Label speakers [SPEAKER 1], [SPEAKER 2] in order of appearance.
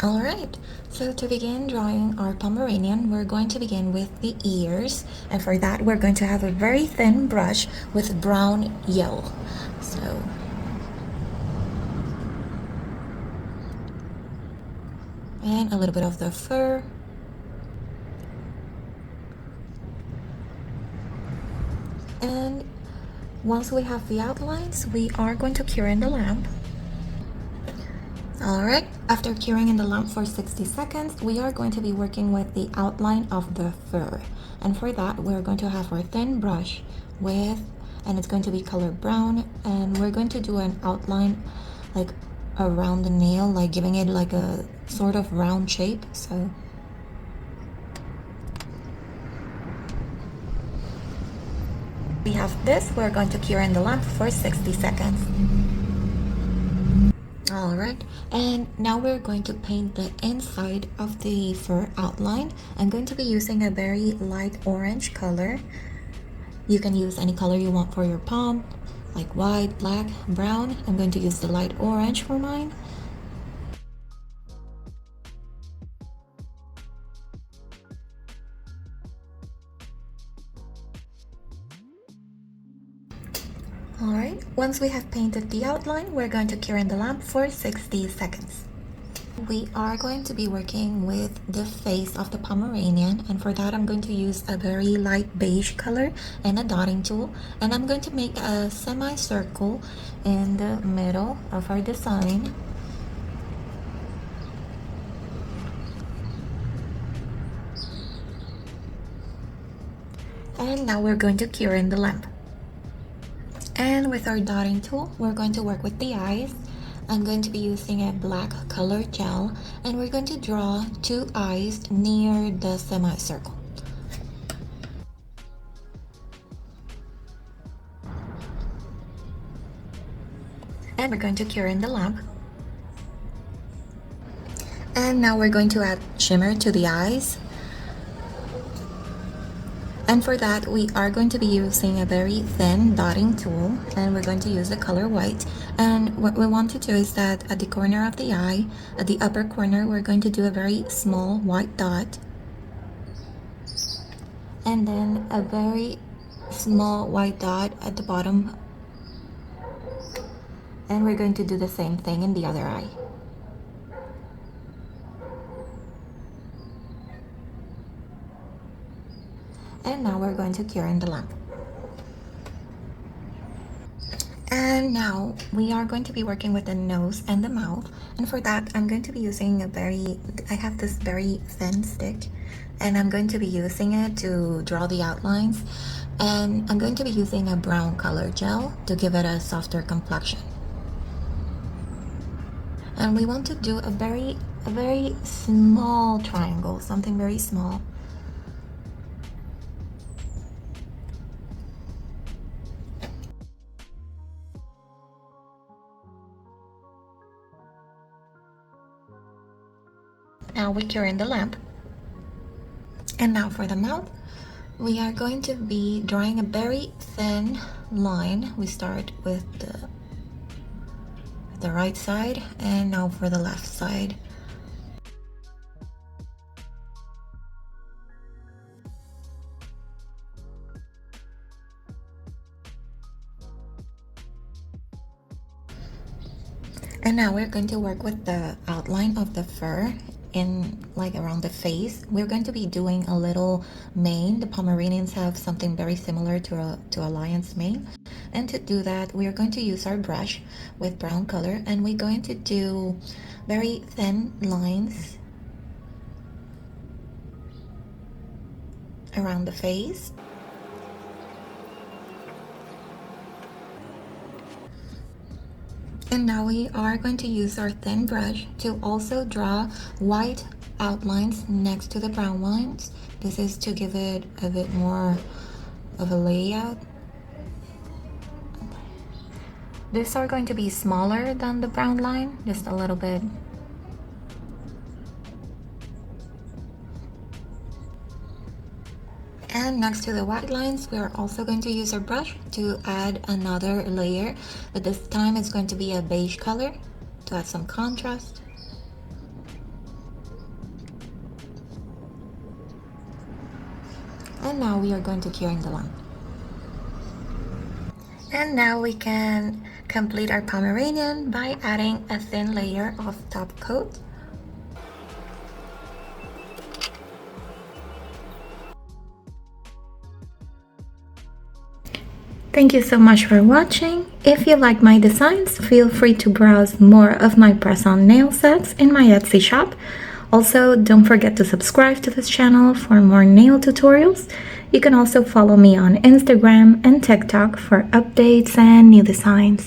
[SPEAKER 1] Alright, so to begin drawing our Pomeranian, we're going to begin with the ears, and for that we're going to have a very thin brush with brown yellow. So and a little bit of the fur. And once we have the outlines, we are going to cure in the lamp. Alright, after curing in the lamp for 60 seconds, we are going to be working with the outline of the fur. And for that, we're going to have our thin brush and it's going to be colored brown, and we're going to do an outline like around the nail, like giving it like a sort of round shape. So we have this, we're going to cure in the lamp for 60 seconds. Alright, and now we're going to paint the inside of the fur outline. I'm going to be using a very light orange color. You can use any color you want for your palm, like white, black, brown. I'm going to use the light orange for mine. Alright, once we have painted the outline, we're going to cure in the lamp for 60 seconds. We are going to be working with the face of the Pomeranian, and for that I'm going to use a very light beige color and a dotting tool, and I'm going to make a semicircle in the middle of our design. And now we're going to cure in the lamp. And with our dotting tool, we're going to work with the eyes. I'm going to be using a black color gel, and we're going to draw two eyes near the semicircle. And we're going to cure in the lamp. And now we're going to add shimmer to the eyes. And for that, we are going to be using a very thin dotting tool, and we're going to use the color white. And what we want to do is that at the corner of the eye, at the upper corner, we're going to do a very small white dot. And then a very small white dot at the bottom. And we're going to do the same thing in the other eye. And now we're going to cure in the lamp. And now we are going to be working with the nose and the mouth, and for that I'm going to be using I have this very thin stick, and I'm going to be using it to draw the outlines, and I'm going to be using a brown color gel to give it a softer complexion. And we want to do a very small triangle, something very small. Now we cure in the lamp. And now for the mouth, we are going to be drawing a very thin line. We start with the right side, and now for the left side. And now we're going to work with the outline of the fur in like around the face. We're going to be doing a little mane. The Pomeranians have something very similar to a lion's mane. And to do that, we are going to use our brush with brown color, and we're going to do very thin lines around the face. And now we are going to use our thin brush to also draw white outlines next to the brown ones. This is to give it a bit more of a layout. These are going to be smaller than the brown line, just a little bit. And next to the white lines, we are also going to use our brush to add another layer, but this time it's going to be a beige color to add some contrast. And now we are going to cure in the lamp. And now we can complete our Pomeranian by adding a thin layer of top coat. Thank you so much for watching. If you like my designs, feel free to browse more of my press-on nail sets in my Etsy shop. Also, don't forget to subscribe to this channel for more nail tutorials. You can also follow me on Instagram and TikTok for updates and new designs.